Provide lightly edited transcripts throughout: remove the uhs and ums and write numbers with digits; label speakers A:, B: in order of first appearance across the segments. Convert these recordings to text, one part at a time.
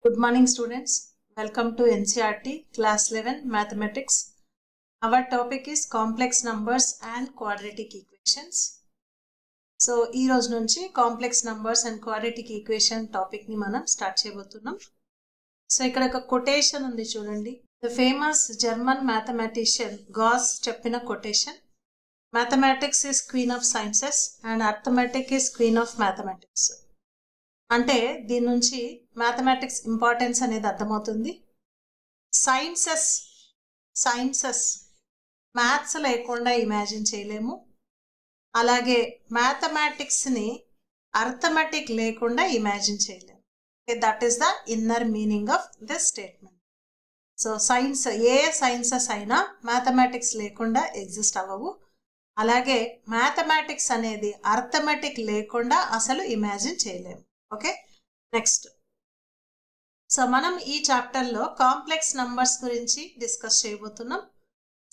A: Good morning students. Welcome to NCERT Class 11 Mathematics. Our topic is complex numbers and quadratic equations. So ee roju nunchi complex numbers and quadratic equation topic ni manam start cheyabothunam. So ikkada oka quotation undi chudandi. The famous German mathematician Gauss cheppina quotation. Mathematics is queen of sciences and arithmetic is queen of mathematics. అంటే దీని నుంచి mathematics importance అనేది అర్థమవుతుంది. Sciences maths లేకుండా imagine చేయలేము. అలాగే మ్యాథమెటిక్స్ని arithmetic లేకుండా imagine చేయలేము. That is the inner meaning of this statement. So sciences అయినా మ్యాథమెటిక్స్ లేకుండా ఎగ్జిస్ట్ అవ్వవు. అలాగే మ్యాథమెటిక్స్ అనేది అర్థమెటిక్ లేకుండా అసలు ఇమాజిన్ చేయలేము. Okay, next. సో మనం ఈ చాప్టర్లో కాంప్లెక్స్ నంబర్స్ గురించి డిస్కస్ చేయబోతున్నాం.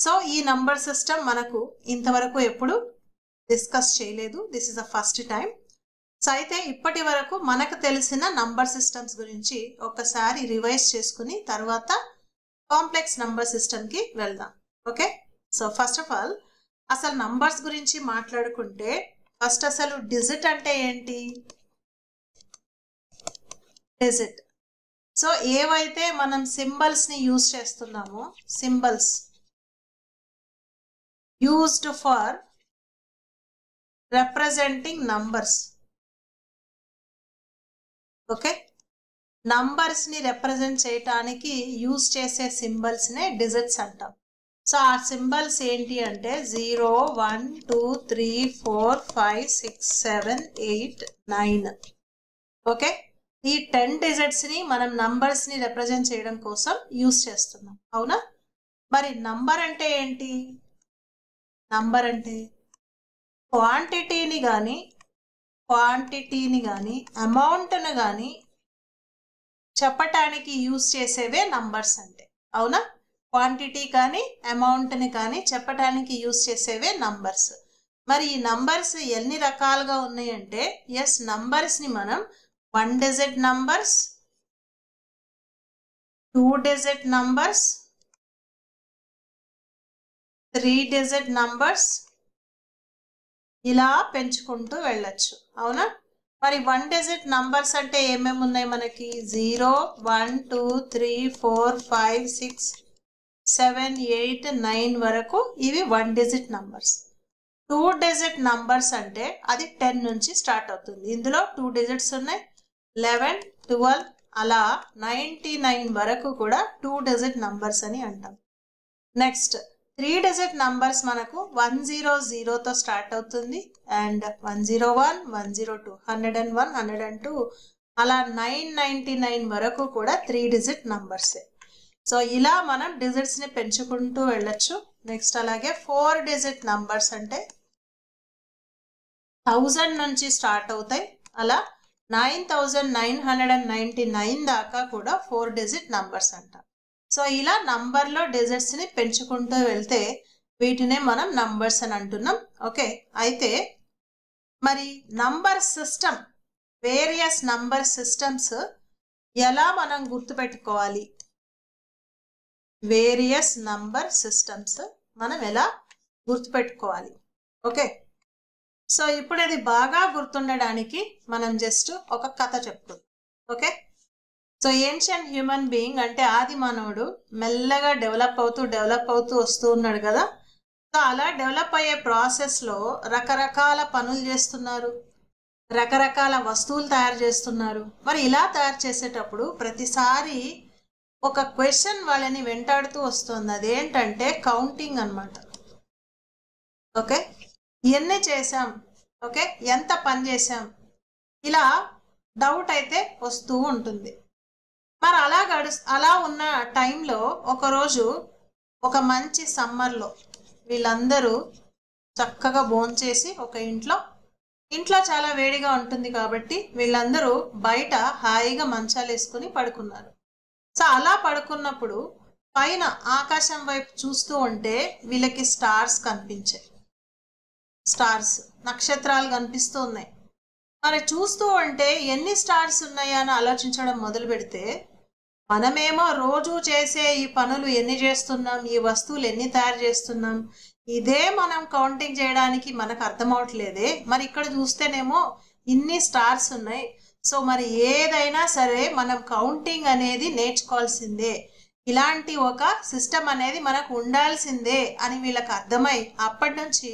A: సో ఈ నంబర్ సిస్టమ్ మనకు ఇంతవరకు ఎప్పుడు డిస్కస్ చేయలేదు. This is the first time. So అయితే ఇప్పటి వరకు మనకు తెలిసిన నంబర్ సిస్టమ్స్ గురించి ఒకసారి రివైజ్ చేసుకుని తర్వాత కాంప్లెక్స్ నంబర్ సిస్టమ్కి వెళ్దాం. Okay, so first of all అసలు నంబర్స్ గురించి మాట్లాడుకుంటే ఫస్ట్ అసలు డిజిట్ అంటే ఏంటి? డిజిట్. సో ఏవైతే మనం సింబల్స్ని యూజ్ చేస్తున్నామో, symbols used for representing numbers. Okay, నంబర్స్ని రిప్రజెంట్ చేయటానికి యూజ్ చేసే సింబల్స్నే డిజిట్స్ అంటాం. సో ఆ సింబల్స్ ఏంటి అంటే 0, 1, 2, 3, 4, 5, 6, 7, 8, 9. ఓకే, ఈ 10 డిజిట్స్ని మనం నంబర్స్ని రిప్రజెంట్ చేయడం కోసం యూజ్ చేస్తున్నాం. అవునా? మరి నంబర్ అంటే ఏంటి? నంబర్ అంటే క్వాంటిటీని కానీ అమౌంట్ను కానీ చెప్పటానికి యూజ్ చేసేవే నంబర్స్ అంటే. అవునా? క్వాంటిటీ కానీ అమౌంట్ని కానీ చెప్పటానికి యూజ్ చేసేవే నంబర్స్. మరి ఈ నంబర్స్ ఎన్ని రకాలుగా ఉన్నాయంటే, ఎస్, నంబర్స్ని మనం 1 digit numbers, 2 digit numbers, 3 digit numbers ఇలా పెంచుకుంటూ వెళ్ళొచ్చు. అవునా? మరి 1 digit numbers అంటే ఏమేమి ఉన్నాయి మనకి? 0, 1, 2, 3, 4, 5, 6, 7, 8, 9 వరకు ఇవి 1 digit numbers. 2 digit numbers అంటే అది 10 నుంచి స్టార్ట్ అవుతుంది. ఇందులో 2 digits ఉన్నాయి. 11, 12 అలా 99 వరకు కూడా 2 digit numbers అని అంటాం. నెక్స్ట్ 3 digit numbers మనకు 100తో స్టార్ట్ అవుతుంది. అండ్ 101, 102, 101, 102 అలా 999 వరకు కూడా 3 digit numbers. సో ఇలా మనం డిజిట్స్ని పెంచుకుంటూ వెళ్ళొచ్చు. నెక్స్ట్ అలాగే 4 digit numbers అంటే 1000 నుంచి స్టార్ట్ అవుతాయి. అలా 9999 దాకా కూడా 4 digit numbers అంటాం. సో ఇలా నంబర్లో డిజిట్స్ని పెంచుకుంటూ వెళ్తే వీటినే మనం నంబర్స్ అని అంటున్నాం. ఓకే, అయితే మరి number system, various number systems ఎలా మనం గుర్తుపెట్టుకోవాలి? వేరియస్ నంబర్ సిస్టమ్స్ మనం ఎలా గుర్తుపెట్టుకోవాలి? ఓకే, సో ఇప్పుడు అది బాగా గుర్తుండడానికి మనం జస్ట్ ఒక కథ చెప్పుకుందాం. Okay, so ancient human being అంటే ఆది మానవుడు మెల్లగా డెవలప్ అవుతూ వస్తూ ఉన్నాడు కదా. సో అలా డెవలప్ అయ్యే ప్రాసెస్లో రకరకాల పనులు చేస్తున్నారు, రకరకాల వస్తువులు తయారు చేస్తున్నారు. మరి ఇలా తయారు చేసేటప్పుడు ప్రతిసారి ఒక క్వశ్చన్ వాళ్ళని వెంటాడుతూ వస్తుంది. అదేంటంటే కౌంటింగ్ అన్నమాట. ఓకే, ఎన్ని చేసాం, ఓకే, ఎంత పని చేసాం, ఇలా డౌట్ అయితే వస్తూ ఉంటుంది. మరి అలా ఉన్న టైంలో ఒకరోజు ఒక మంచి సమ్మర్లో వీళ్ళందరూ చక్కగా భోంచేసి ఒక ఇంట్లో చాలా వేడిగా ఉంటుంది కాబట్టి వీళ్ళందరూ బయట హాయిగా మంచాలు వేసుకుని పడుకున్నారు. సో అలా పడుకున్నప్పుడు పైన ఆకాశం వైపు చూస్తూ ఉంటే వీళ్ళకి స్టార్స్ కనిపించాయి. నక్షత్రాలు కనిపిస్తూ ఉన్నాయి. మరి చూస్తూ ఉంటే ఎన్ని స్టార్స్ ఉన్నాయా అని ఆలోచించడం మొదలు పెడితే మనమేమో రోజు చేసే ఈ పనులు ఎన్ని చేస్తున్నాం, ఈ వస్తువులు ఎన్ని తయారు చేస్తున్నాం, ఇదే మనం కౌంటింగ్ చేయడానికి మనకు అర్థం అవట్లేదే. మరి ఇక్కడ చూస్తేనేమో ఇన్ని స్టార్స్ ఉన్నాయి. సో మరి ఏదైనా సరే మనం కౌంటింగ్ అనేది నేర్చుకోవాల్సిందే, ఇలాంటి ఒక సిస్టమ్ అనేది మనకు ఉండాల్సిందే అని వీళ్ళకి అర్థమై అప్పటి నుంచి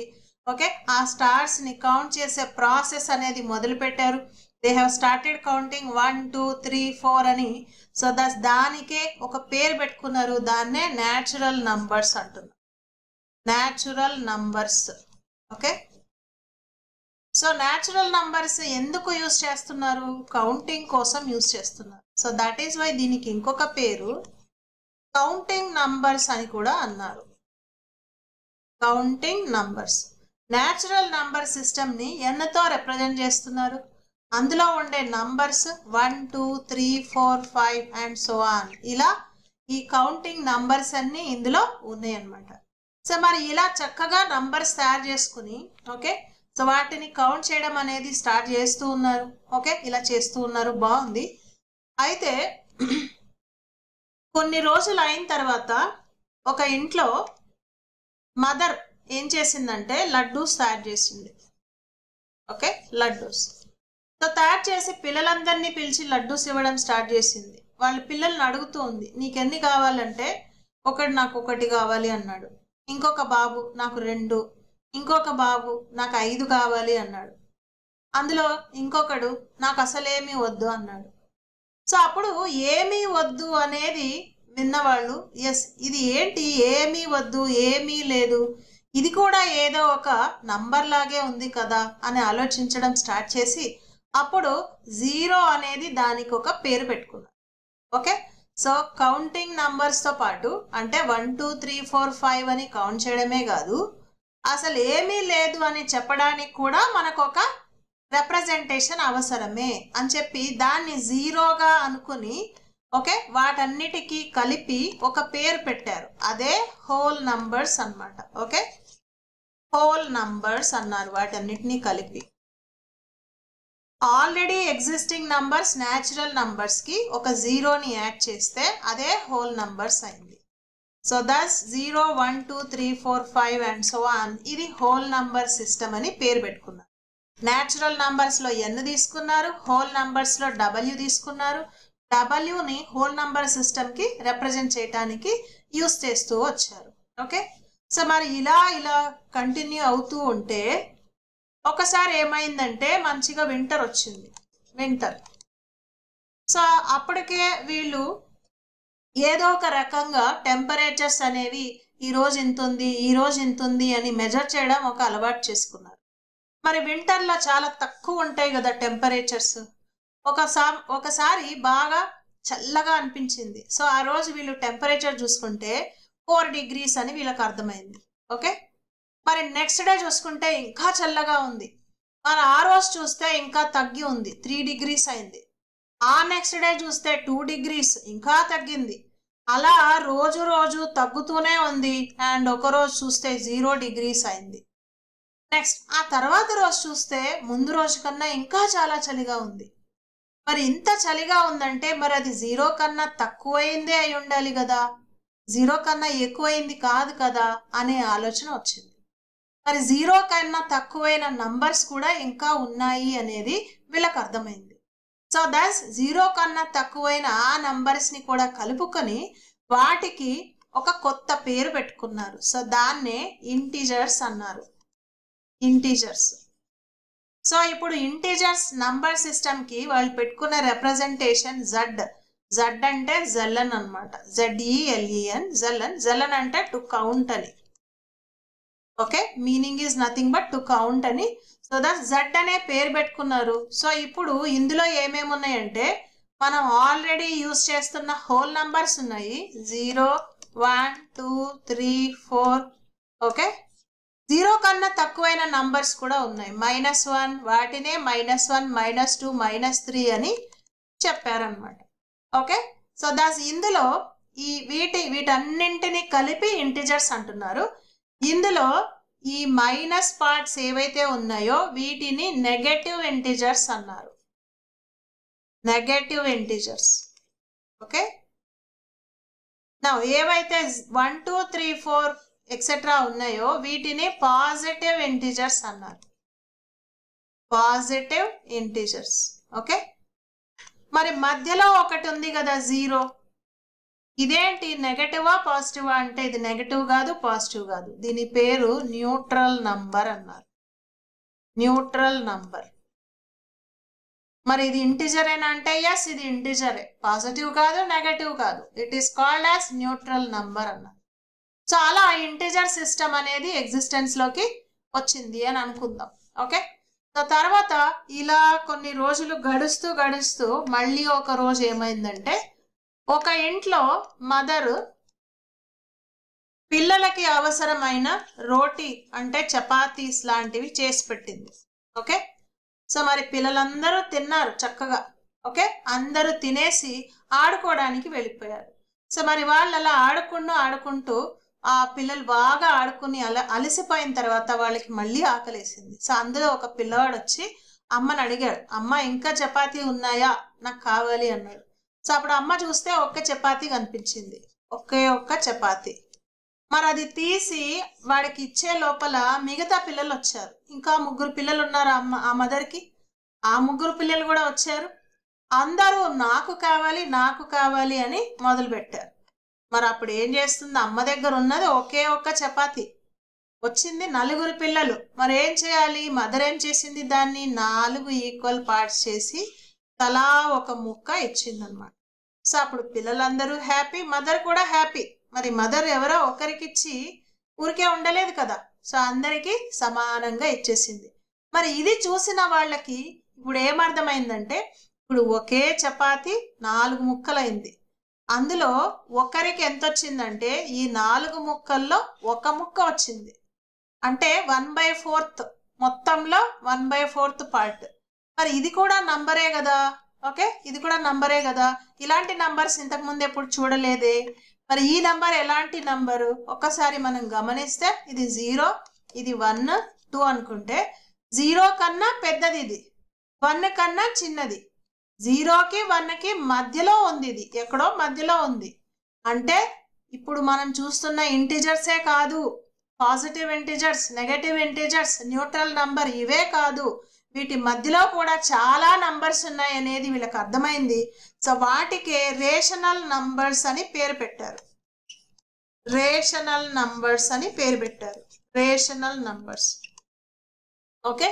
A: ఓకే ఆ స్టార్స్ని కౌంట్ చేసే ప్రాసెస్ అనేది మొదలు పెట్టారు. దే హ్యావ్ స్టార్టెడ్ కౌంటింగ్ 1 2 3 4 అని. సో దానికే ఒక పేరు పెట్టుకున్నారు, దాన్నే న్యాచురల్ నంబర్స్ అంటున్నారు. Natural numbers. Okay, so natural numbers ఎందుకు యూజ్ చేస్తున్నారు? కౌంటింగ్ కోసం యూజ్ చేస్తున్నారు. సో దట్ ఈస్ వై దీనికి ఇంకొక పేరు కౌంటింగ్ నంబర్స్ అని కూడా అన్నారు. Counting numbers. న్యాచురల్ నంబర్ సిస్టమ్ని ఎన్తో రిప్రజెంట్ చేస్తున్నారు. అందులో ఉండే నంబర్స్ 1 2 3 4 5 అండ్ సో ఆన్. ఇలా ఈ కౌంటింగ్ నంబర్స్ అన్నీ ఇందులో ఉన్నాయన్నమాట. సో మరి ఇలా చక్కగా నంబర్స్ తయారు చేసుకుని ఓకే సో వాటిని కౌంట్ చేయడం అనేది స్టార్ట్ చేస్తూ ఉన్నారు. ఓకే, ఇలా చేస్తూ ఉన్నారు, బాగుంది. అయితే కొన్ని రోజులు అయిన తర్వాత ఒక ఇంట్లో మదర్ ఏం చేసిందంటే లడ్డూస్ తయారు చేసింది. ఓకే, లడ్డూస్. సో తయారు చేసి పిల్లలందరినీ పిలిచి లడ్డూస్ ఇవ్వడం స్టార్ట్ చేసింది. వాళ్ళ పిల్లల్ని అడుగుతూ ఉంది, నీకెన్ని కావాలంటే ఒకటి నాకు 1 కావాలి అన్నాడు. ఇంకొక బాబు నాకు 2, ఇంకొక బాబు నాకు 5 కావాలి అన్నాడు. అందులో ఇంకొకడు నాకు అసలేమీ వద్దు అన్నాడు. సో అప్పుడు ఏమీ వద్దు అనేది విన్నవాళ్ళు ఎస్ ఇది ఏంటి, ఏమీ వద్దు, ఏమీ లేదు, ఇది కూడా ఏదో ఒక నంబర్ లాగే ఉంది కదా అని ఆలోచించడం స్టార్ట్ చేసి అప్పుడు 0 అనేది దానికి ఒక పేరు పెట్టుకున్నారు. ఓకే, సో కౌంటింగ్ నంబర్స్తో పాటు అంటే 1 2 3 4 5 అని కౌంట్ చేయడమే కాదు, అసలు ఏమీ లేదు అని చెప్పడానికి కూడా మనకు ఒక రిప్రజెంటేషన్ అవసరమే అని చెప్పి దాన్ని 0గా అనుకుని ఓకే వాటన్నిటికీ కలిపి ఒక పేరు పెట్టారు. అదే హోల్ నంబర్స్ అన్నమాట. ఓకే, హోల్ నంబర్స్ అన్నారు వాటన్నిటినీ కలిపి. ఆల్రెడీ ఎగ్జిస్టింగ్ నంబర్స్ న్యాచురల్ నంబర్స్కి ఒక 0ని యాడ్ చేస్తే అదే హోల్ నంబర్స్ అయింది. So thus 0 1 2 3 4 5 and so on. ఇది హోల్ నంబర్ సిస్టమ్ అని పేరు పెట్టుకున్నారు. న్యాచురల్ నంబర్స్లో n తీసుకున్నారు, హోల్ నంబర్స్లో w తీసుకున్నారు. wని హోల్ నంబర్ సిస్టమ్కి రిప్రజెంట్ చేయడానికి యూస్ చేస్తూ వచ్చారు. ఓకే, సో మరి ఇలా కంటిన్యూ అవుతూ ఉంటే ఒకసారి ఏమైందంటే మంచిగా వింటర్ వచ్చింది. వింటర్. సో అప్పటికే వీళ్ళు ఏదో ఒక రకంగా టెంపరేచర్స్ అనేవి ఈరోజు ఇంత ఉంది, ఈరోజు ఇంత ఉంది అని మెజర్ చేయడం ఒక అలవాటు చేసుకున్నారు. మరి వింటర్లో చాలా తక్కువ ఉంటాయి కదా టెంపరేచర్స్. ఒకసారి బాగా చల్లగా అనిపించింది. సో ఆ రోజు వీళ్ళు టెంపరేచర్ చూసుకుంటే 4 degrees అని వీళ్ళకి అర్థమైంది. ఓకే, మరి నెక్స్ట్ డే చూసుకుంటే ఇంకా చల్లగా ఉంది. మరి ఆ రోజు చూస్తే ఇంకా తగ్గి ఉంది, 3 degrees అయింది. ఆ నెక్స్ట్ డే చూస్తే 2 degrees ఇంకా తగ్గింది. అలా రోజు రోజు తగ్గుతూనే ఉంది. అండ్ ఒక రోజు చూస్తే 0 degrees అయింది. నెక్స్ట్ ఆ తర్వాత రోజు చూస్తే ముందు రోజు కన్నా ఇంకా చాలా చలిగా ఉంది. మరి ఇంత చలిగా ఉందంటే మరి అది 0 కన్నా తక్కువైందే అయి ఉండాలి కదా, 0 కన్నా ఎక్కువైంది కాదు కదా అనే ఆలోచన వచ్చింది. మరి 0 కన్నా తక్కువైన నంబర్స్ కూడా ఇంకా ఉన్నాయి అనేది వీళ్ళకి అర్థమైంది. సో దస్ 0 కన్నా తక్కువైన ఆ నంబర్స్ని కూడా కలుపుకొని వాటికి ఒక కొత్త పేరు పెట్టుకున్నారు. సో దాన్నే ఇంటీజర్స్ అన్నారు. ఇంటీజర్స్. సో ఇప్పుడు ఇంటీజర్స్ నంబర్ సిస్టమ్కి వాళ్ళు పెట్టుకున్న రిప్రజెంటేషన్ జడ్ అంటే జెల్లన్ అనమాట. ZELEN జెల్లన్. జెల్లన్ అంటే టు కౌంట్ అని. Okay, meaning is nothing but to count అని. సో దట్ జెడ్ అనే పేరు పెట్టుకున్నారు. సో ఇప్పుడు ఇందులో ఏమేమి ఉన్నాయంటే మనం ఆల్రెడీ యూజ్ చేస్తున్న హోల్ నంబర్స్ ఉన్నాయి. 0 1 2 3 4. ఓకే, 0 కన్నా తక్కువైన నంబర్స్ కూడా ఉన్నాయి. -1 వాటినే -1 -2 -3 అని చెప్పారనమాట. ఓకే, సో దాస్ ఇందులో ఈ వీటన్నింటినీ కలిపి ఇంటిజర్స్ అంటున్నారు. ఇందులో ఈ మైనస్ పార్ట్స్ ఏవైతే ఉన్నాయో వీటిని నెగటివ్ ఇంటిజర్స్ అన్నారు. Negative integers. ఓకే, నా ఏవైతే 1 2 3 4 ఎక్సెట్రా ఉన్నాయో వీటిని పాజిటివ్ ఇంటిజర్స్ అన్నారు. Positive integers. ఓకే, మరి మధ్యలో ఒకటి ఉంది కదా 0, ఇదేంటి నెగటివా పాజిటివా అంటే ఇది నెగటివ్ కాదు పాజిటివ్ కాదు, దీని పేరు న్యూట్రల్ నంబర్ అన్నారు. Neutral number. మరి ఇది ఇంటిజరేనా అంటే ఎస్, ఇది ఇంటిజరే, పాజిటివ్ కాదు నెగటివ్ కాదు, it is called as neutral number అన్నారు. సో అలా ఇంటిజర్ సిస్టమ్ అనేది ఎగ్జిస్టెన్స్ లోకి వచ్చింది అని అనుకుందాం. ఓకే, సో తర్వాత ఇలా కొన్ని రోజులు గడుస్తూ గడుస్తూ మళ్ళీ ఒక రోజు ఏమైందంటే ఒక ఇంట్లో మదరు పిల్లలకి అవసరమైన రోటీ అంటే చపాతీస్ లాంటివి చేసి పెట్టింది. ఓకే, సో మరి పిల్లలందరూ తిన్నారు చక్కగా. ఓకే, అందరూ తినేసి ఆడుకోవడానికి వెళ్ళిపోయారు. సో మరి వాళ్ళు అలా ఆడుకుంటూ ఆ పిల్లలు బాగా ఆడుకుని అలసిపోయిన తర్వాత వాళ్ళకి మళ్ళీ ఆకలేసింది. సో అందులో ఒక పిల్లవాడు వచ్చి అమ్మని అడిగాడు, అమ్మ ఇంకా చపాతీ ఉన్నాయా, నాకు కావాలి అన్నాడు. సో అప్పుడు అమ్మ చూస్తే ఒక్క చపాతీ కనిపించింది, ఒక్క చపాతీ. మరి అది తీసి వాడికి ఇచ్చే లోపల మిగతా పిల్లలు వచ్చారు. ఇంకా 3 పిల్లలు ఉన్నారు ఆ మదర్కి. ఆ 3 పిల్లలు కూడా వచ్చారు. అందరూ నాకు కావాలి అని మొదలు పెట్టారు. మరి అప్పుడు ఏం చేస్తుంది, అమ్మ దగ్గర ఉన్నది ఒక్క చపాతీ, వచ్చింది 4 పిల్లలు. మరి ఏం చేయాలి, మదర్ ఏం చేసింది, దాన్ని 4 ఈక్వల్ పార్ట్స్ చేసి తలా ఒక ముక్క ఇచ్చిందనమాట. సో అప్పుడు పిల్లలందరూ హ్యాపీ, మదర్ కూడా హ్యాపీ. మరి మదర్ ఎవరో ఒకరికిచ్చి ఊరికే ఉండలేదు కదా, సో అందరికీ సమానంగా ఇచ్చేసింది. మరి ఇది చూసిన వాళ్ళకి ఇప్పుడు ఏమర్థమైందంటే ఇప్పుడు ఒకే చపాతీ 4 ముక్కలైంది. అందులో ఒకరికి ఎంత వచ్చిందంటే ఈ 4 ముక్కల్లో 1 ముక్క వచ్చింది, అంటే 1/4, మొత్తంలో 1/4 పార్ట్. మరి ఇది కూడా నంబరే కదా. ఓకే, ఇది కూడా నంబరే కదా. ఇలాంటి నంబర్స్ ఇంతకుముందు ఎప్పుడు చూడలేదే. మరి ఈ నంబర్ ఎలాంటి నంబరు ఒక్కసారి మనం గమనిస్తే ఇది 0, ఇది 1 2 అనుకుంటే 0 కన్నా పెద్దది ఇది, 1 కన్నా చిన్నది. 0కి 1కి మధ్యలో ఉంది, ఇది ఎక్కడో మధ్యలో ఉంది. అంటే ఇప్పుడు మనం చూస్తున్న ఇంటిజర్సే కాదు, positive integers, negative integers, neutral number ఇవే కాదు, వీటి మధ్యలో కూడా చాలా నంబర్స్ ఉన్నాయి అనేది వీళ్ళకి అర్థమైంది. సో వాటికే రేషనల్ నంబర్స్ అని పేరు పెట్టారు. రేషనల్ నంబర్స్ అని పేరు పెట్టారు. Rational numbers. ఓకే,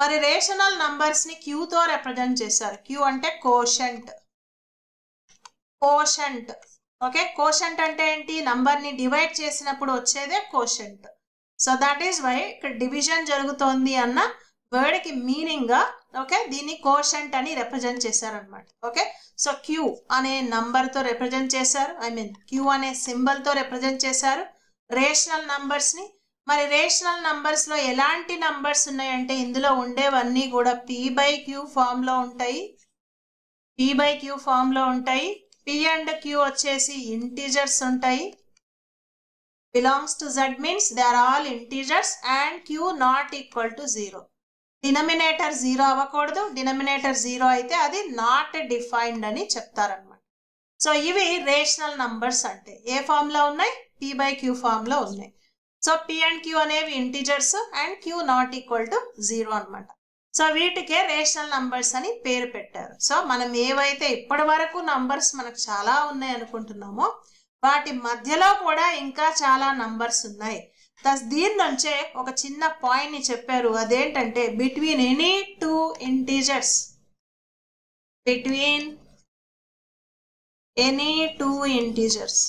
A: మరి రేషనల్ నంబర్స్ ని క్యూతో రిప్రజెంట్ చేశారు. క్యూ అంటే కోషంట్. కోషంట్. ఓకే, కోషంట్ అంటే ఏంటి, నంబర్ ని డివైడ్ చేసినప్పుడు వచ్చేదే quotient. So that is why ఇక్కడ డివిజన్ జరుగుతోంది అన్న వర్డ్ కి మీనింగ్ గా ఓకే దీన్ని కోషంట్ అని రిప్రజెంట్ చేశారనమాట. ఓకే, సో క్యూ అనే నంబర్ తో రిప్రజెంట్ చేశారు, క్యూ అనే సింబల్ తో రిప్రజెంట్ చేశారు రేషనల్ నంబర్స్ ని. మరి రేషనల్ నంబర్స్ లో ఎలాంటి నంబర్స్ ఉన్నాయంటే ఇందులో ఉండేవన్నీ కూడా p/q ఫామ్ లో ఉంటాయి. p/q ఫామ్ లో ఉంటాయి. p అండ్ q వచ్చేసి ఇంటిజర్స్ ఉంటాయి. belongs to z means they are all integers and q not equal to 0. Denominator 0 అవ్వకూడదు, డినామినేటర్ 0 అయితే అది నాట్ డిఫైన్డ్ అని చెప్తారనమాట. సో ఇవి రేషనల్ నంబర్స్ అంటే ఏ ఫామ్ లో ఉన్నాయి, p/q ఫామ్ లో ఉన్నాయి. సో p అండ్ q అనేవి integers and q not equal to 0 అనమాట. సో వీటికే రేషనల్ నంబర్స్ అని పేరు పెట్టారు. సో మనం ఏవైతే ఇప్పటి వరకు నంబర్స్ మనకు చాలా ఉన్నాయి అనుకుంటున్నామో వాటి మధ్యలో కూడా ఇంకా చాలా నంబర్స్ ఉన్నాయి. దీని నుంచే ఒక చిన్న పాయింట్ ని చెప్పారు, అదేంటంటే between any 2 integers, between any 2 integers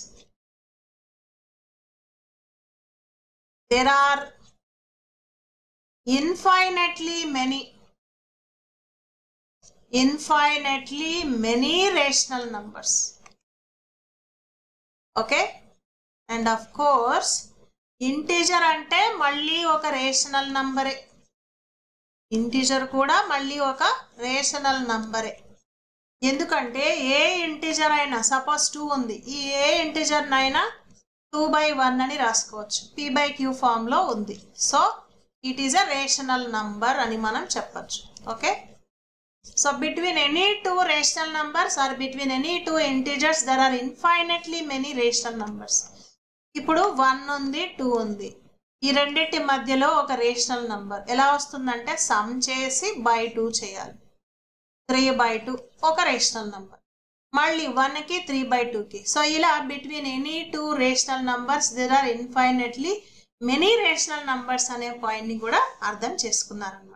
A: there are infinitely many rational numbers. Okay, and of course integer అంటే మళ్ళీ ఒక రేషనల్ నంబరే, ఇంటిజర్ కూడా మళ్ళీ ఒక రేషనల్ నంబరే. ఎందుకంటే ఏ ఇంటిజర్ అయినా సపోజ్ 2 ఉంది, ఈ ఏ ఇంటిజర్ నైనా 2/1 అని రాసుకోవచ్చు, p/q ఫామ్ లో ఉంది. So it is a rational number అని మనం చెప్పచ్చు. Okay, So between any two rational numbers or between any two integers there are infinitely many rational numbers. ఇప్పుడు 1 ఉంది 2 ఉంది, ఈ రెండింటి మధ్యలో ఒక రేషనల్ నంబర్ ఎలా వస్తుందంటే సమ్ చేసి బై 2 చేయాలి. 3/2 ఒక రేషనల్ నంబర్, మళ్ళీ 1కి 3/2కి. సో ఇలా between any two rational numbers there are infinitely many rational numbers అనే పాయింట్ని కూడా అర్థం చేసుకున్నారన్నమాట.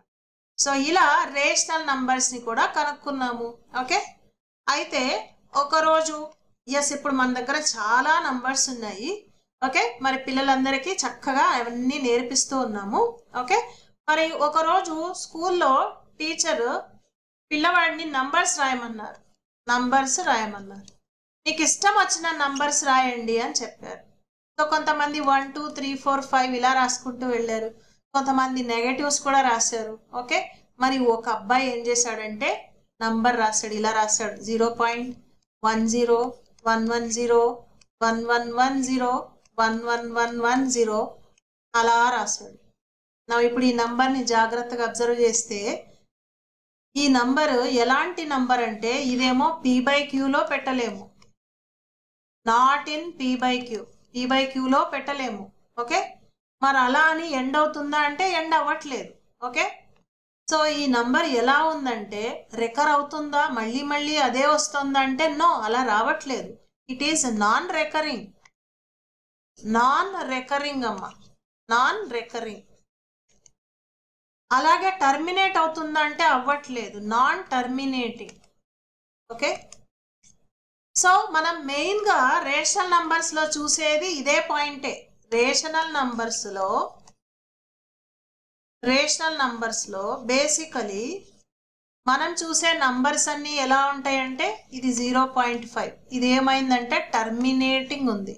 A: సో ఇలా రేషనల్ నంబర్స్ని కూడా కనుక్కున్నాము. ఓకే, అయితే ఒకరోజు ఇప్పుడు మన దగ్గర చాలా నంబర్స్ ఉన్నాయి. ఓకే, మరి పిల్లలందరికీ చక్కగా అవన్నీ నేర్పిస్తూ ఉన్నాము. ఓకే, మరి ఒకరోజు స్కూల్లో టీచర్ పిల్లవాడిని నంబర్స్ రాయమన్నారు. మీకు ఇష్టం వచ్చిన నంబర్స్ రాయండి అని చెప్పారు. సో కొంతమంది 1 2 3 4 5 ఇలా రాసుకుంటూ వెళ్ళారు, కొంతమంది నెగటివ్స్ కూడా రాశారు. ఓకే, మరి ఒక అబ్బాయి ఏం చేశాడంటే నంబర్ రాశాడు, ఇలా రాశాడు 0.10 110 1110 11110 అలా రాశాడు. నా ఇప్పుడు ఈ నంబర్ని జాగ్రత్తగా అబ్జర్వ్ చేస్తే ఈ నంబరు ఎలాంటి నంబర్ అంటే ఇదేమో p/qలో పెట్టలేము, నాట్ ఇన్ p/qలో పెట్టలేము. ఓకే, మరి అలా అని ఎండ్ అవుతుందా అంటే ఎండ్ అవ్వట్లేదు. ఓకే, సో ఈ నంబర్ ఎలా ఉందంటే రికర్ అవుతుందా, మళ్ళీ మళ్ళీ అదే వస్తుందా అంటే నో, అలా రావట్లేదు. ఇట్ ఈస్ నాన్ రికరింగ్ అమ్మా, నాన్ రికరింగ్. అలాగే టర్మినేట్ అవుతుందా అంటే అవ్వట్లేదు, నాన్ టర్మినేటింగ్. ఓకే, సో మనం మెయిన్గా రేషనల్ నంబర్స్లో చూసేది ఇదే పాయింటే. రేషనల్ నంబర్స్లో బేసికలీ మనం చూసే నంబర్స్ అన్నీ ఎలా ఉంటాయంటే ఇది 0.5, ఇది ఏమైందంటే టర్మినేటింగ్ ఉంది,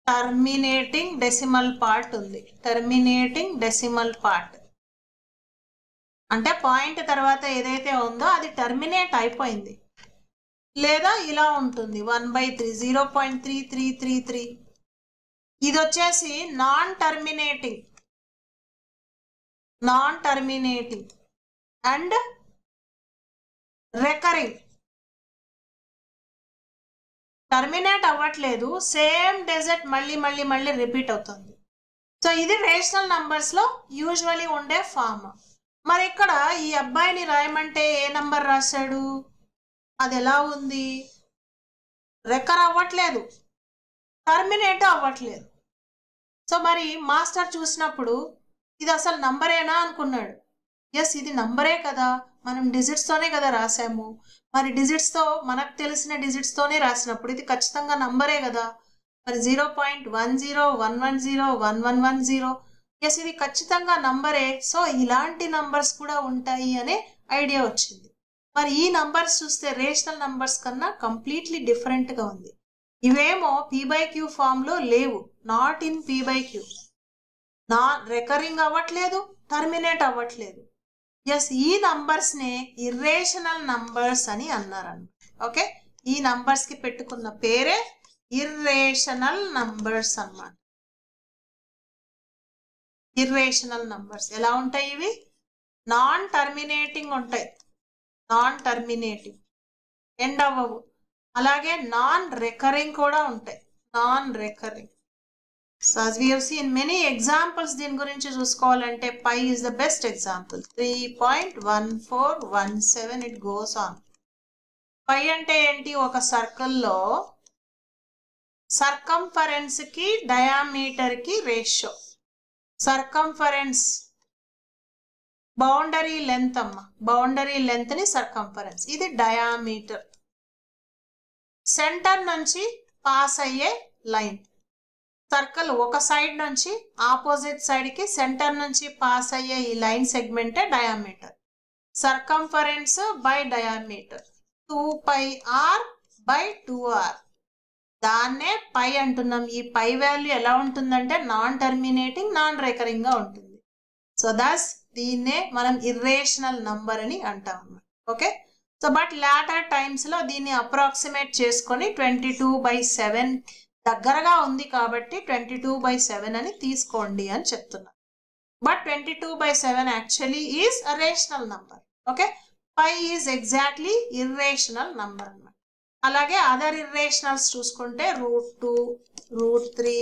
A: టర్మినేటింగ్ డెసిమల్ పార్ట్ ఉంది. టర్మినేటింగ్ డెసిమల్ పార్ట్ అంటే పాయింట్ తర్వాత ఏదైతే ఉందో అది టర్మినేట్ అయిపోయింది. లేదా ఇలా ఉంటుంది 1/3 0.3333. ఇది వచ్చేసి non terminating and recurring. Terminate అవ్వట్లేదు, సేమ్ డెజర్ట్ మళ్ళీ రిపీట్ అవుతుంది. సో ఇది రేషనల్ నంబర్స్లో యూజువలీ ఉండే ఫామ్. మరి ఇక్కడ ఈ అబ్బాయిని రాయమంటే ఏ నంబర్ రాశాడు, అది ఎలా ఉంది, రికర్ అవ్వట్లేదు, టర్మినేట్ అవ్వట్లేదు. సో మరి మాస్టర్ చూసినప్పుడు ఇది అసలు నంబరేనా అనుకున్నాడు. ఎస్, ఇది నంబరే కదా, మనం డిజిట్స్తోనే కదా రాసాము, మరి డిజిట్స్తో మనకు తెలిసిన డిజిట్స్తోనే రాసినప్పుడు ఇది ఖచ్చితంగా నంబరే కదా. మరి 0.10 110 1110, ఎస్ ఇది ఖచ్చితంగా నంబరే. సో ఇలాంటి నంబర్స్ కూడా ఉంటాయి అనే ఐడియా వచ్చింది. మరి ఈ నంబర్స్ చూస్తే రేషనల్ నంబర్స్ కన్నా కంప్లీట్లీ డిఫరెంట్గా ఉంది. ఇవేమో p/q ఫామ్లో లేవు, నాట్ ఇన్ p/q, రికరింగ్ అవ్వట్లేదు, టర్మినేట్ అవ్వట్లేదు. ఎస్, ఈ నంబర్స్నే ఇర్రేషనల్ నంబర్స్ అని అన్నారన్నమాట. ఓకే, ఈ నంబర్స్కి పెట్టుకున్న పేరే ఇర్రేషనల్ నంబర్స్ అన్నమాట. ఇర్రేషనల్ నంబర్స్ ఎలా ఉంటాయి, ఇవి నాన్ టర్మినేటింగ్ ఉంటాయి, నాన్ టర్మినేటింగ్ ఎండ్ అవ్వవు. అలాగే నాన్ రికరింగ్ కూడా ఉంటాయి, non recurring. So as we have seen many examples దీని గురించి చూసుకోవాలంటే pi is the best example. 3.1417 it goes on. pi అంటే ఏంటి, ఒక సర్కిల్లో సర్కంఫరెన్స్ కి డయామీటర్ కి రేషియో. సర్కంఫరెన్స్ బౌండరీ లెంత్ అమ్మ, బౌండరీ లెంత్ ని సర్కంఫరెన్స్, ఇది డయామీటర్. సెంటర్ నుంచి పాస్ అయ్యే లైన్, సర్కిల్ ఒక సైడ్ నుంచి ఆపోజిట్ సైడ్ కి సెంటర్ నుంచి పాస్ అయ్యే ఈ లైన్ సెగ్మెంటే diameter. Circumference by diameter 2πr/2r, దాన్నే పై అంటున్నాం. ఈ పై వాల్యూ ఎలా ఉంటుందంటే నాన్ టర్మినేటింగ్, నాన్ రికరింగ్ గా ఉంటుంది. సో దస్ దీన్నే మనం ఇర్రేషనల్ నంబర్ అని అంటాం. Okay, so but later times లో దీన్ని అప్రాక్సిమేట్ చేసుకొని 22/7 దగ్గరగా ఉంది కాబట్టి 22/7 అని తీసుకోండి అని చెప్తున్నా. But 22/7 actually is a rational number. Okay, pi is exactly irrational number అన్నమాట. అలాగే అదర్ ఇర్రేషనల్స్ చూసుకుంటే √2, √3,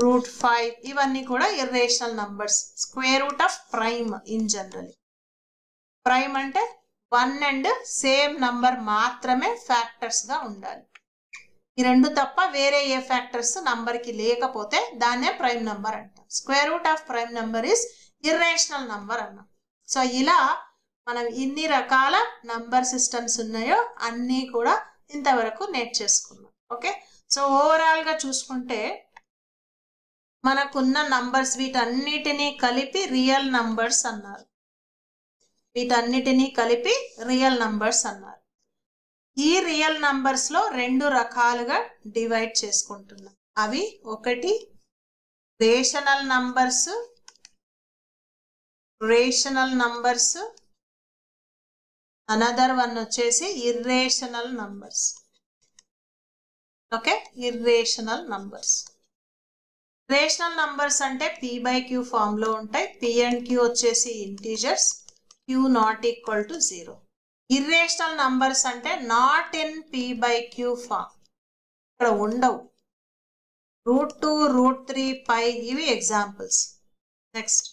A: √5 ఇవన్నీ కూడా irrational numbers. Square root of prime in general. Prime అంటే 1 అండ్ సేమ్ నంబర్ మాత్రమే ఫ్యాక్టర్స్ గా ఉండాలి. ఈ రెండు తప్ప వేరే ఏ ఫ్యాక్టర్స్ నంబర్ కి లేకపోతే దాన్నే ప్రైమ్ నంబర్ అంటాం. Square root of prime number is irrational number అన్నాం. సో ఇలా మనం ఇన్ని రకాల నంబర్ సిస్టమ్స్ ఉన్నాయో అన్నీ కూడా ఇంతవరకు నేర్చేసుకున్నాం. ఓకే, సో ఓవరాల్ గా చూసుకుంటే మనకున్న నంబర్స్ వీటన్నిటినీ కలిపి రియల్ నంబర్స్ అన్నారు. వీటన్నిటినీ కలిపి రియల్ నంబర్స్ అన్నారు. ఈ రియల్ నంబర్స్ లో రెండు రకాలుగా డివైడ్ చేసుకుంటున్నాం. అవి ఒకటి రేషనల్ నంబర్స్, అనదర్ వన్ వచ్చేసి irrational numbers. Okay, irrational numbers. Rational numbers అంటే p/q ఫామ్ లో ఉంటాయి. p అండ్ q వచ్చేసి integers, q not equal to 0. Irrational numbers అంటే నాట్ ఇన్ p/q ఫామ్, ఇక్కడ ఉండవు. √2, √3, pi ఇవి ఎగ్జాంపుల్స్. నెక్స్ట్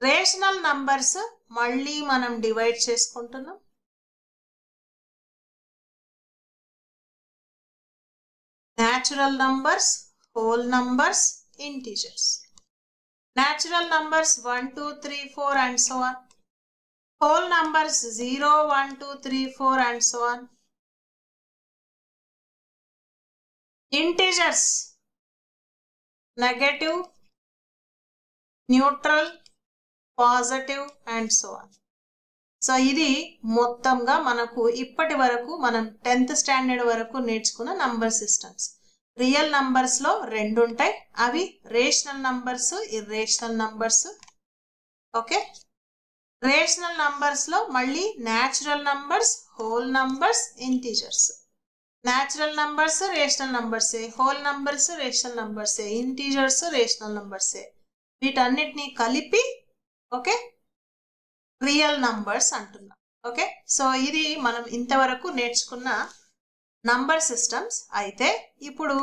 A: రేషనల్ నంబర్స్ మళ్ళీ మనం డివైడ్ చేసుకుంటున్నాం. Natural numbers, whole numbers, integers. Natural numbers 1, 2, 3, 4 and so on. Whole numbers 0, 1, 2, 3, 4 and so on. Integers negative, neutral, positive and so on. So ఇది మొత్తంగా మనకు ఇప్పటి వరకు మనం 10th స్టాండర్డ్ వరకు నేర్చుకున్న నంబర్ సిస్టమ్స్. రియల్ నంబర్స్ లో రెండు ఉంటాయి. అవి rational numbers, irrational numbers. Okay, rational numbers లో మళ్ళీ natural numbers, whole numbers, integers. Natural numbers rational నంబర్సే, హోల్ నంబర్స్ రేషనల్ నంబర్సే, ఇంటీజర్స్ రేషనల్ నంబర్సే. వీటన్నిటిని కలిపి ఓకే రియల్ నంబర్స్ అంటున్నాం. ఓకే, సో ఇది మనం ఇంతవరకు నేర్చుకున్న నంబర్ సిస్టమ్స్. అయితే ఇప్పుడు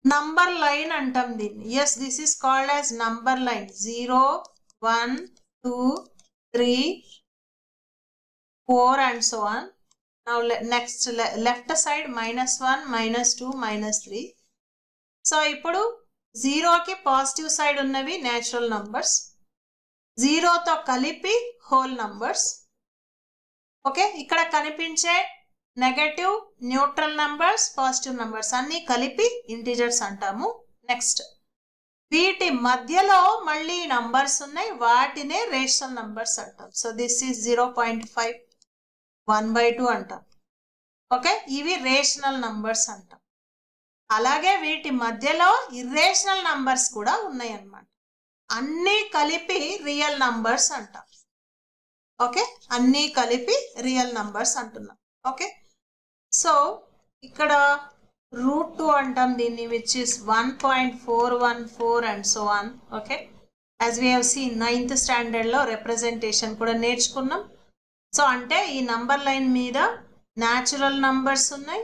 A: నంబర్ లైన్ అంటాం దీన్ని. Yes, this is called as number line. 0, 1, 2, 3, 4 and so on. Now next left side -1, -2, -3. So ఇప్పుడు 0కి పాజిటివ్ సైడ్ ఉన్నవి న్యాచురల్ నంబర్స్, 0తో కలిపి హోల్ నంబర్స్. ఓకే, ఇక్కడ కనిపించే negative, neutral numbers, positive numbers అన్ని కలిపి ఇంటీజర్స్ అంటాము. నెక్స్ట్ వీటి మధ్యలో మళ్ళీ నంబర్స్ ఉన్నాయి, వాటినే రేషనల్ నంబర్స్ అంటాం. సో దిస్ ఈజ్ 0.5, 1/2 అంటాం. ఓకే, ఇవి రేషనల్ నంబర్స్ అంటాం. అలాగే వీటి మధ్యలో ఇర్రేషనల్ నంబర్స్ కూడా ఉన్నాయి అన్నమాట. అన్నీ కలిపి రియల్ నంబర్స్ అంటాం. ఓకే, అన్నీ కలిపి రియల్ నంబర్స్ అంటున్నాం. ఓకే, సో ఇక్కడ √2 అంటాం దీన్ని, which is 1.414 and so on. Okay, as we have seen 9th standard లో రిప్రజెంటేషన్ కూడా నేర్చుకున్నాం. సో అంటే ఈ నంబర్ లైన్ మీద న్యాచురల్ నంబర్స్ ఉన్నాయి,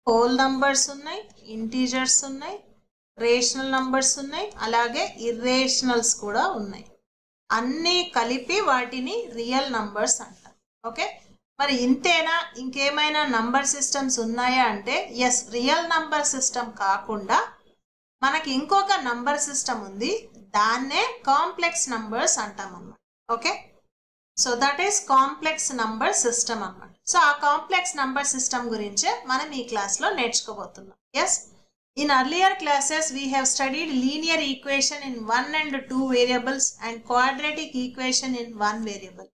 A: హోల్ నంబర్స్ ఉన్నాయి, ఇంటీజర్స్ ఉన్నాయి, రేషనల్ నంబర్స్ ఉన్నాయి, అలాగే ఇర్రేషనల్స్ కూడా ఉన్నాయి. అన్నీ కలిపి వాటిని రియల్ నంబర్స్ అంటాం. ఓకే, మరి ఇంతేనా, ఇంకేమైనా నంబర్ సిస్టమ్స్ ఉన్నాయా అంటే ఎస్, రియల్ నంబర్ సిస్టమ్ కాకుండా మనకి ఇంకొక నంబర్ సిస్టమ్ ఉంది. దాన్నే కాంప్లెక్స్ నంబర్స్ అంటాం అన్నమాట. Okay, so that is complex number system అన్నమాట. సో ఆ కాంప్లెక్స్ నంబర్ సిస్టమ్ గురించే మనం ఈ క్లాస్లో నేర్చుకోబోతున్నాం. Yes, in earlier classes we have studied linear equation in 1 and 2 variables and quadratic equation in 1 variable.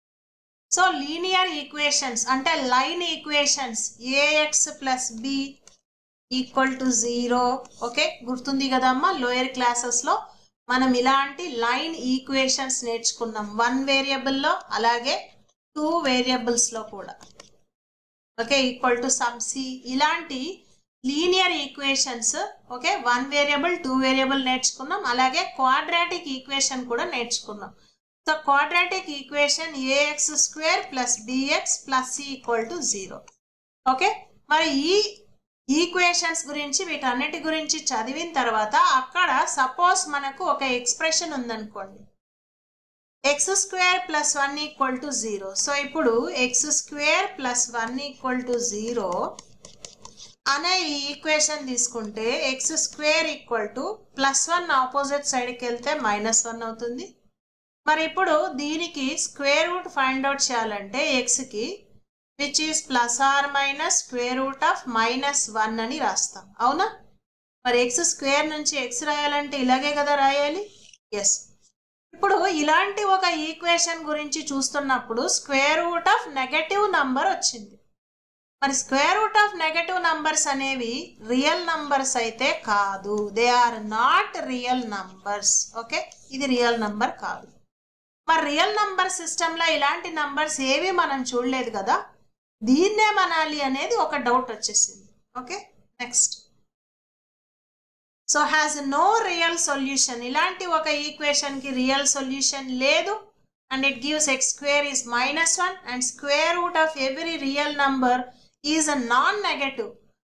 A: So linear equations ante line equations ax plus b equal to 0. okay, గుర్తుంది కదా అమ్మా, lower classes లో మనం ఇలాంటి line equations నేర్చుకున్నాం. 1 variable లో అలాగే 2 variables లో కూడా. Okay, equal to some C, ఇలాంటి linear equations, okay, 1 variable 2 variable నేర్చుకున్నాం, అలాగే క్వాడ్రాటిక్ ఈక్వేషన్ కూడా నేర్చుకున్నాం. సో quadratic equation ax square plus bx plus c equal to 0. Okay, మరి ఈ ఈక్వేషన్స్ గురించి వీటన్నిటి గురించి చదివిన తర్వాత అక్కడ సపోజ్ మనకు ఒక ఎక్స్ప్రెషన్ ఉందనుకోండి, x square plus 1 equal to 0. So ఇప్పుడు x square plus 1 equal to 0 అనే ఈ ఈక్వేషన్ తీసుకుంటే x square equal to plus 1 opposite సైడ్కి వెళ్తే -1 అవుతుంది. మరి ఇప్పుడు దీనికి స్క్వేర్ రూట్ ఫైండ్ అవుట్ చేయాలంటే xకి which is plus or minus square root of -1 అని రాస్తాం, అవునా? మరి x స్క్వేర్ నుంచి x రాయాలంటే ఇలాగే కదా రాయాలి. ఎస్, ఇప్పుడు ఇలాంటి ఒక ఈక్వేషన్ గురించి చూస్తున్నప్పుడు square root of negative number వచ్చింది. మరి square root of negative numbers అనేవి రియల్ నంబర్స్ అయితే కాదు, they are not real numbers. Okay, ఇది రియల్ నంబర్ కాదు. మరి రియల్ నంబర్ సిస్టంలో ఇలాంటి నంబర్స్ ఏవి మనం చూడలేదు కదా, దీన్నే మనాలి అనేది ఒక డౌట్ వచ్చేసింది. Okay, next. So has no real solution, ఇలాంటి ఒక ఈక్వేషన్కి రియల్ సొల్యూషన్ లేదు. And it gives x square is -1 and square root of every real number is a non negative.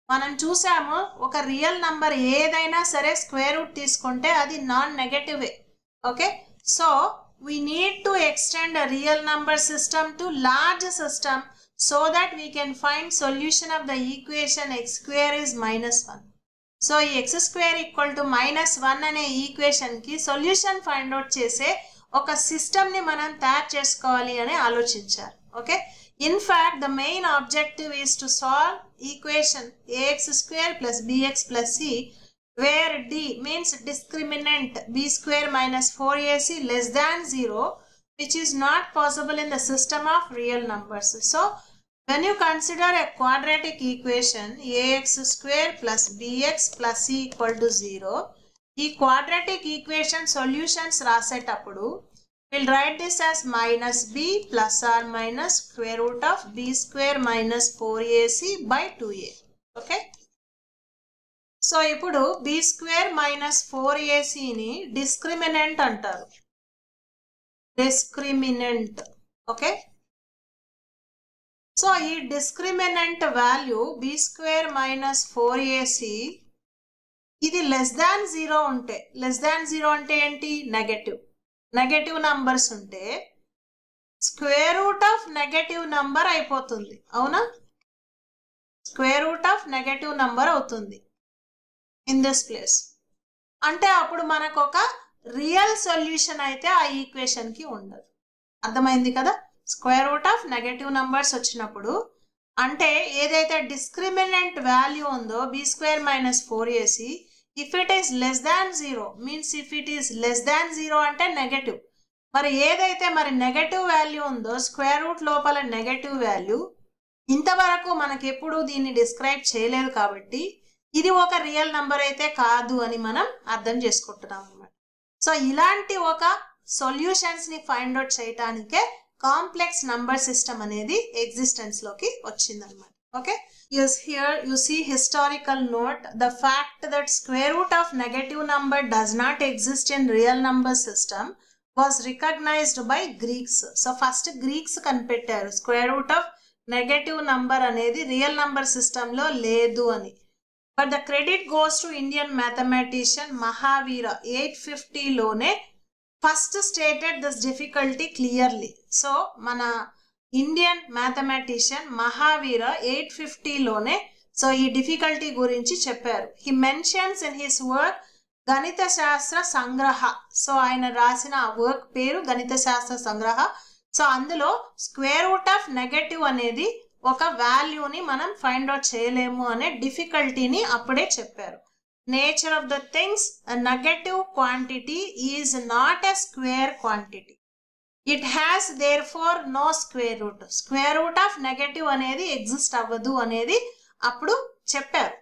A: మనం చూసాము ఒక రియల్ నంబర్ ఏదైనా సరే స్క్వేర్ రూట్ తీసుకుంటే అది నాన్ నెగటివే. Okay, so we need to extend a real number system to large system so that we can find solution of the equation x square is -1. So ఈ x square equal to -1 అనే ఈక్వేషన్కి solution find out చేసే ఒక సిస్టమ్ని మనం తయారు చేసుకోవాలి అని ఆలోచించారు. Okay, in fact the main objective is to solve equation ax square plus bx plus c where d means discriminant b square minus 4ac less than 0, which is not possible in the system of real numbers. So when you consider a quadratic equation ax square plus bx plus c equal to 0, ఈ quadratic equation solutions రాసేటప్పుడు we'll write this as -b plus or minus square root of b square minus 4ac by 2a. Okay, so ఇప్పుడు b square minus 4ac discriminant అంటారు, discriminant. Okay, so ఈ discriminant value b square minus 4ac ఇది less than 0 ఉంటే, less than 0 అంటే ఏంటి, negative numbers ఉంటే square root of negative number అయిపోతుంది, అవునా? Square root of negative number అవుతుంది ఇన్ దిస్ ప్లేస్. అంటే అప్పుడు మనకు ఒక రియల్ సొల్యూషన్ అయితే ఆ ఈక్వేషన్కి ఉండదు. అర్థమైంది కదా? Square root of negative numbers వచ్చినప్పుడు అంటే ఏదైతే డిస్క్రిమినెంట్ వాల్యూ ఉందో b square minus 4ac, if it is less than 0 means if it is less than 0 అంటే నెగటివ్. మరి ఏదైతే మరి నెగటివ్ వాల్యూ ఉందో స్క్వేర్ రూట్ లోపల నెగటివ్ వాల్యూ, ఇంతవరకు మనకి ఎప్పుడు దీన్ని డిస్క్రైబ్ చేయలేదు కాబట్టి ఇది ఒక రియల్ నంబర్ అయితే కాదు అని మనం అర్థం చేసుకుంటున్నాం అన్నమాట. సో ఇలాంటి ఒక సొల్యూషన్స్ని ఫైండ్ అవుట్ చేయడానికే కాంప్లెక్స్ నంబర్ సిస్టమ్ అనేది ఎగ్జిస్టెన్స్లోకి వచ్చిందనమాట. Okay, yes, here you see historical note, the fact that square root of negative number does not exist in real number system was recognized by Greeks. So first Greeks కనిపెట్టారు square root of negative number అనేది real number సిస్టంలో లేదు అని. But the credit goes to Indian mathematician Mahavira 850లోనే first stated this difficulty clearly. So మన Indian mathematician Mahavira 850లోనే so ఈ difficulty గురించి చెప్పారు. He mentions in his work Ganita Shastra సంగ్రహ. So ఆయన రాసిన వర్క్ పేరు గణిత శాస్త్ర సంగ్రహ. సో అందులో స్క్వేర్ రూట్ ఆఫ్ నెగటివ్ అనేది ఒక వాల్యూని మనం ఫైండ్ అవుట్ చేయలేము అనే డిఫికల్టీని అప్పుడే చెప్పారు. Nature of the things, negative quantity is not a square quantity, it has therefore no square root. Square root of negative అనేది ఎగ్జిస్ట్ అవ్వదు అనేది అప్పుడు చెప్పారు.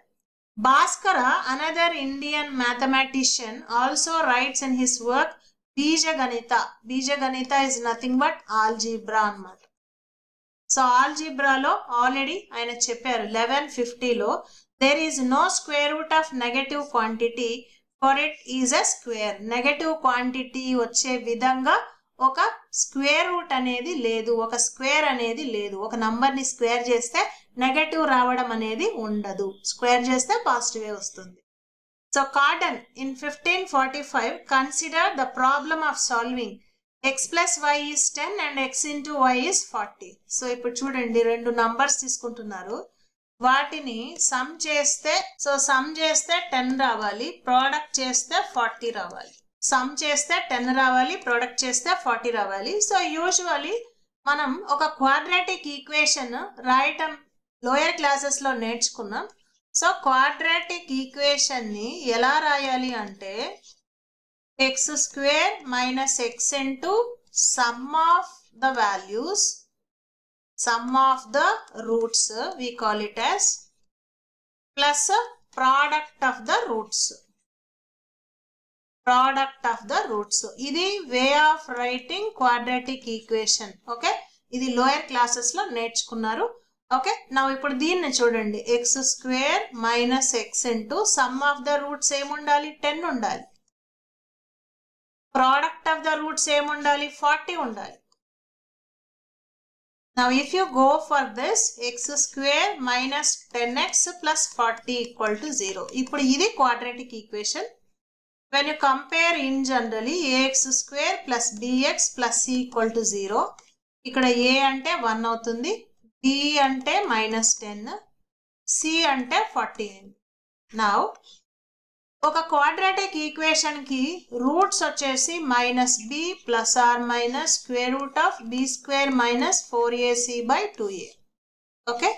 A: Bhaskara, another Indian mathematician, also writes in his work Bijaganita. Bijaganita is nothing but algebra అన్నమాట. సో ఆల్జీబ్రాలో already ఆయన చెప్పారు 1150లో there is no square root of negative quantity for it is a square. Negative quantity వచ్చే విధంగా ఒక స్క్వేర్ రూట్ అనేది లేదు, ఒక స్క్వేర్ అనేది లేదు. ఒక నంబర్ని స్క్వేర్ చేస్తే నెగటివ్ రావడం అనేది ఉండదు, స్క్వేర్ చేస్తే పాజిటివే వస్తుంది. So cordon in 1545 consider the problem of solving x plus y is 10 and x into y is 40. So ఇప్పుడు చూడండి, రెండు నంబర్స్ తీసుకుంటున్నారు, వాటిని సమ్ చేస్తే, సో సమ్ చేస్తే 10 రావాలి, ప్రోడక్ట్ చేస్తే 40 రావాలి. సమ్ చేస్తే 10 రావాలి, ప్రోడక్ట్ చేస్తే 40 రావాలి. సో యూజువలీ మనం ఒక క్వాడ్రాటిక్ ఈక్వేషన్ రాయటం లోయర్ క్లాసెస్లో నేర్చుకున్నాం. సో క్వాడ్రాటిక్ ఈక్వేషన్ని ఎలా రాయాలి అంటే x square minus x into sum of the values, sum of the roots, we call it as, plus product of the roots. Product of the roots. ఇది way of writing quadratic equation. Okay, ఇది lower classes లో నేర్చుకున్నారు. Okay, నా ఇప్పుడు దీన్ని చూడండి, x square minus x into sum of the roots ఏముండాలి, 10 ఉండాలి. Product of the roots ఏముండాలి, 40 ఉండాలి. Now if you go for this, x square minus 10x plus 40 equal to 0. ఇప్పుడు ఇది quadratic equation. When you compare in generally, ax square plus bx plus c equal to 0. ఇక్కడ a అంటే 1 అవుతుంది, b అంటే -10, c అంటే 40. Now ఒక quadratic equation కి roots వచ్చేసి -b plus or minus square root of b square minus 4ac by 2a. Okay,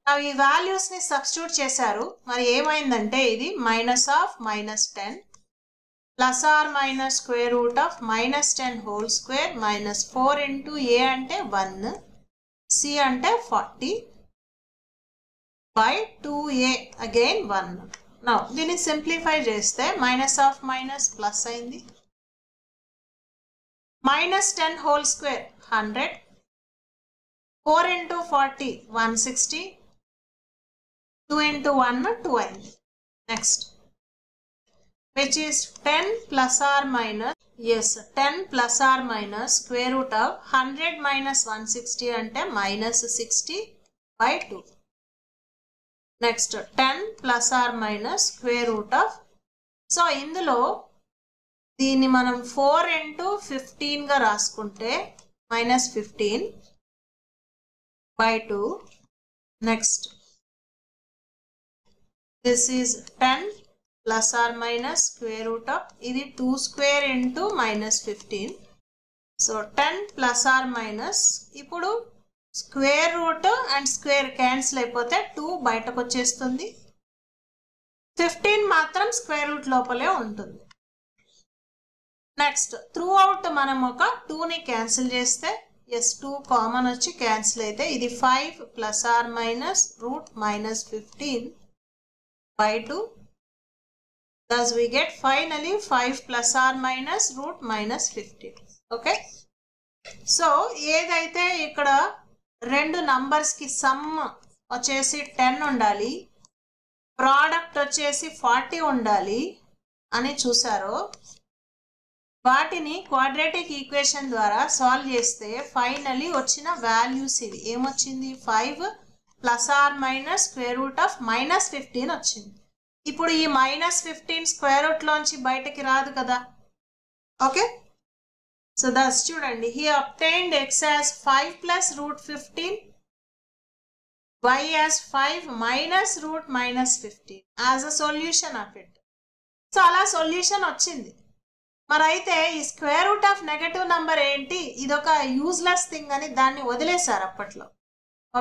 A: అవి ఈ వాల్యూస్ ని సబ్స్టిట్యూట్ చేశారు. మరి ఏమైందంటే ఇది -10 plus or minus square root of -10 whole square minus 4 into a అంటే 1, c అంటే 40 బై 2a అగైన్ 1. Now దీన్ని సింప్లిఫై చేస్తే మైనస్ ఆఫ్ మైనస్ ప్లస్ అయింది, -10 హోల్ స్క్వేర్ 100, 4 ఇంటూ 40 160, 2 ఇంటూ 1 2 అయింది. Next which is 10 plus or minus, yes 10 plus or minus square root of 100 minus 160 అంటే -60 by 2. Next 10 plus or minus square root of, so ఇందులో దీన్ని మనం 4 into 15గా రాసుకుంటే -15 by 2. Next this is 10 plus or minus square root of, ఇది 2 square into -15. So 10 plus or minus, ఇప్పుడు square root and square cancel అయిపోతే 2 బయటకు వచ్చేస్తుంది, 15 మాత్రం స్క్వేర్ రూట్ లోపలే ఉంటుంది. నెక్స్ట్ త్రూ అవుట్ మనం ఒక 2ని క్యాన్సిల్ చేస్తే, ఎస్ 2 కామన్ వచ్చి క్యాన్సిల్ అయితే ఇది 5 plus or minus root -15 by 2. Thus we get finally 5 plus or minus root -15. Okay, so ఏదైతే ఇక్కడ రెండు నంబర్స్ కి సమ్ వచ్చేసి 10 ఉండాలి, ప్రోడక్ట్ వచ్చేసి 40 ఉండాలి అని చూసారో, వాటిని క్వాడ్రాటిక్ ఈక్వేషన్ ద్వారా సాల్వ్ చేస్తే ఫైనలీ వచ్చిన వాల్యూస్ ఇవి. ఏమొచ్చింది, 5 plus or minus square root of -15 వచ్చింది. ఇప్పుడు ఈ -15 స్క్వేర్ రూట్ లోంచి బయటకి రాదు కదా. ఓకే, సో దస్ చూడండి, he obtained x as 5 plus root 15, y as 5 minus root -15 as a solution of it. So అలా సొల్యూషన్ వచ్చింది. మరి అయితే ఈ square root of negative number ఏంటి, ఇదొక యూజ్లెస్ థింగ్ అని దాన్ని వదిలేశారు అప్పట్లో.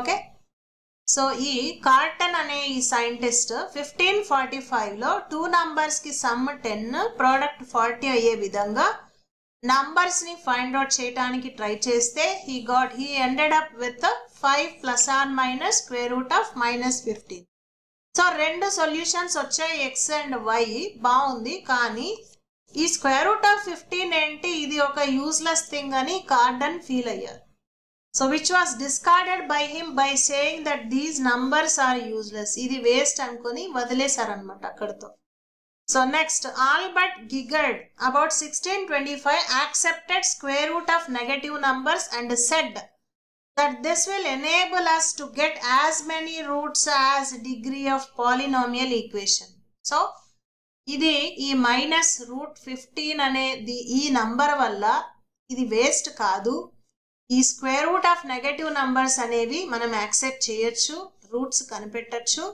A: ఓకే, సో ఈ కార్టన్ అనే ఈ సైంటిస్ట్ 1545లో 2 నంబర్స్ కి సమ్ 10 ప్రోడక్ట్ 40 అయ్యే విధంగా నంబర్స్ ని ఫైండ్ అవుట్ చేయడానికి ట్రై చేస్తే he ended up with 5 plus or minus square root of -15. So రెండు సొల్యూషన్స్ వచ్చాయి, x అండ్ y బాగుంది. కానీ ఈ స్క్వేర్ రూట్ ఆఫ్ 15 ఏంటి, ఇది ఒక యూజ్లెస్ థింగ్ అని కార్డన్ ఫీల్ అయ్యారు. So which was discarded by him by saying that these numbers are useless. ఇది వేస్ట్ అనుకొని వదిలేశారనమాట అక్కడితో. సో next Albert Girard about 1625 accepted square root of negative numbers and said that this will enable us to get as many roots as degree of polynomial equation. So ఇది ఈ -√15 అనేది ఈ number వల్ల ఇది వేస్ట్ కాదు. ఈ square root of negative numbers అనేవి మనం యాక్సెప్ట్ చేయొచ్చు, రూట్స్ కనిపెట్టచ్చు.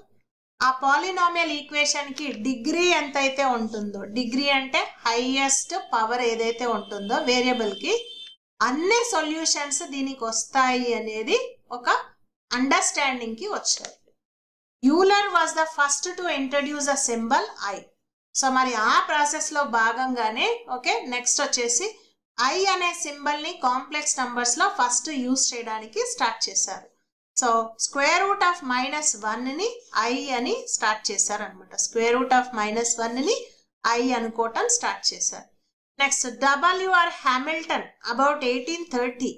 A: ఆ పాలినామియల్ ఈక్వేషన్ కి డిగ్రీ ఎంతైతే ఉంటుందో, డిగ్రీ అంటే హైయెస్ట్ పవర్ ఏదైతే ఉంటుందో వేరియబుల్ కి, అన్ని సొల్యూషన్స్ దీనికి వస్తాయి అనేది ఒక అండర్స్టాండింగ్ కి వచ్చారు. Euler was the first to introduce a symbol I. So మరి ఆ ప్రాసెస్ లో భాగంగానే ఓకే నెక్స్ట్ వచ్చేసి ఐ అనే సింబల్ ని కాంప్లెక్స్ నంబర్స్ లో ఫస్ట్ యూజ్ చేయడానికి స్టార్ట్ చేశారు. సో స్క్వేర్ రూట్ ఆఫ్ -1 ని ఐ అని స్టార్ట్ చేశారు అనమాట. స్క్వేర్ రూట్ ఆఫ్ -1 ని ఐ అనుకోవటం స్టార్ట్ చేశారు. Next, W.R. Hamilton about 1830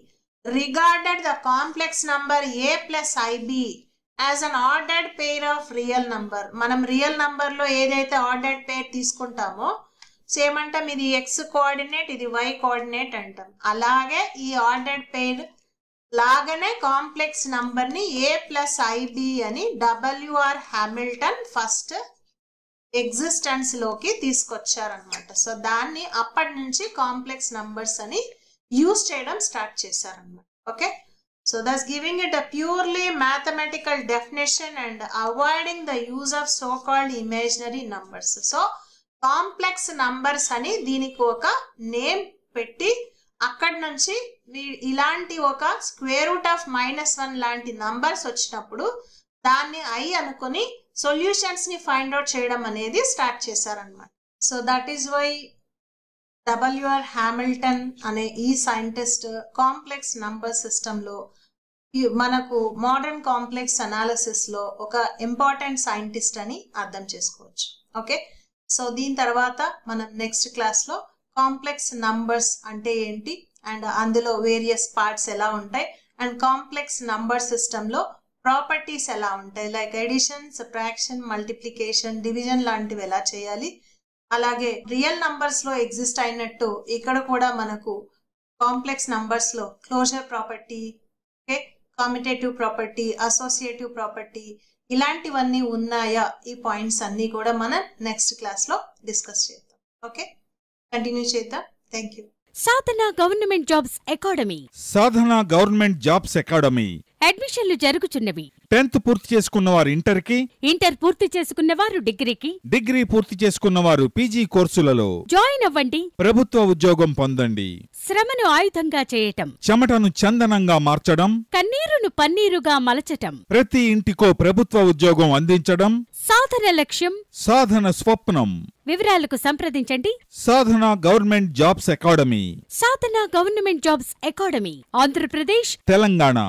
A: regarded the complex number a plus ib as an ordered pair of real number. మనం రియల్ నంబర్ లో ఏదైతే ఆర్డర్డ్ పేర్ తీసుకుంటామో సేమంటాం, ఇది x కోఆర్డినేట్, ఇది y కోఆర్డినేట్ అంటాం. అలాగే ఈ ఆర్డర్డ్ పేర్ లాగానే కాంప్లెక్స్ నంబర్ ని a plus ib అని W.R. Hamilton ఫస్ట్ ఎగ్జిస్టెన్స్ లోకి తీసుకొచ్చారనమాట. సో దాన్ని అప్పటి నుంచి కాంప్లెక్స్ నంబర్స్ అని యూజ్ చేయడం స్టార్ట్ చేశారనమాట. Okay, so thus giving it a purely mathematical definition and avoiding the use of so called imaginary numbers. So complex numbers అని దీనికి ఒక నేమ్ పెట్టి అక్కడి నుంచి ఇలాంటి ఒక స్క్వేర్ రూట్ ఆఫ్ -1 లాంటి నంబర్స్ వచ్చినప్పుడు దాన్ని ఐ అనుకుని సొల్యూషన్స్ ని ఫైండ్ అవుట్ చేయడం అనేది స్టార్ట్ చేశారనమాట. So that is why W.R. Hamilton అనే ఈ సైంటిస్ట్ కాంప్లెక్స్ నంబర్ సిస్టమ్ లో మనకు మోడర్న్ కాంప్లెక్స్ అనాలిసిస్ లో ఒక ఇంపార్టెంట్ సైంటిస్ట్ అని అర్థం చేసుకోవచ్చు. ఓకే, సో దీని తర్వాత మనం నెక్స్ట్ క్లాస్ లో కాంప్లెక్స్ నంబర్స్ అంటే ఏంటి అండ్ అందులో వేరియస్ పార్ట్స్ ఎలా ఉంటాయి అండ్ కాంప్లెక్స్ నంబర్ సిస్టమ్ లో ప్రాపర్టీస్ ఎలా ఉంటాయి, like addition, subtraction, multiplication, division లాంటివి ఎలా చేయాలి, అలాగే రియల్ నంబర్స్ లో ఎగ్జిస్ట్ అయినట్టు ఇక్కడ కూడా మనకు కాంప్లెక్స్ నంబర్స్ లో closure property, okay, commutative property, associative property ఇలాంటివన్నీ ఉన్నాయా, ఈ పాయింట్స్ అన్ని కూడా మనం నెక్స్ట్ క్లాస్ లో డిస్కస్ చేద్దాం. ఓకే, కంటిన్యూ చేద్దాం. Thank you.
B: Sadhana government jobs academy.
C: Sadhana government jobs academy
B: అడ్మిషన్లు జరుగుచున్నవి.
C: 10th పూర్తి చేసుకున్నవారు ఇంటర్కి,
B: ఇంటర్ పూర్తి చేసుకున్నవారు డిగ్రీకి,
C: డిగ్రీ పూర్తి చేసుకున్నవారు పీజీ కోర్సులలో
B: జాయిన్ అవ్వండి.
C: ప్రభుత్వ ఉద్యోగం పొందండి.
B: శ్రమను ఆయుధంగా చేయటం,
C: చెమటను చందనంగా మార్చడం,
B: కన్నీరును పన్నీరుగా మలచటం,
C: ప్రతి ఇంటికో ప్రభుత్వ ఉద్యోగం అందించడం
B: సాధన లక్ష్యం,
C: సాధన స్వప్నం.
B: వివరాలకు సంప్రదించండి.
C: Sadhana government jobs academy,
B: Sadhana government jobs academy, Andhra Pradesh,
C: Telangana.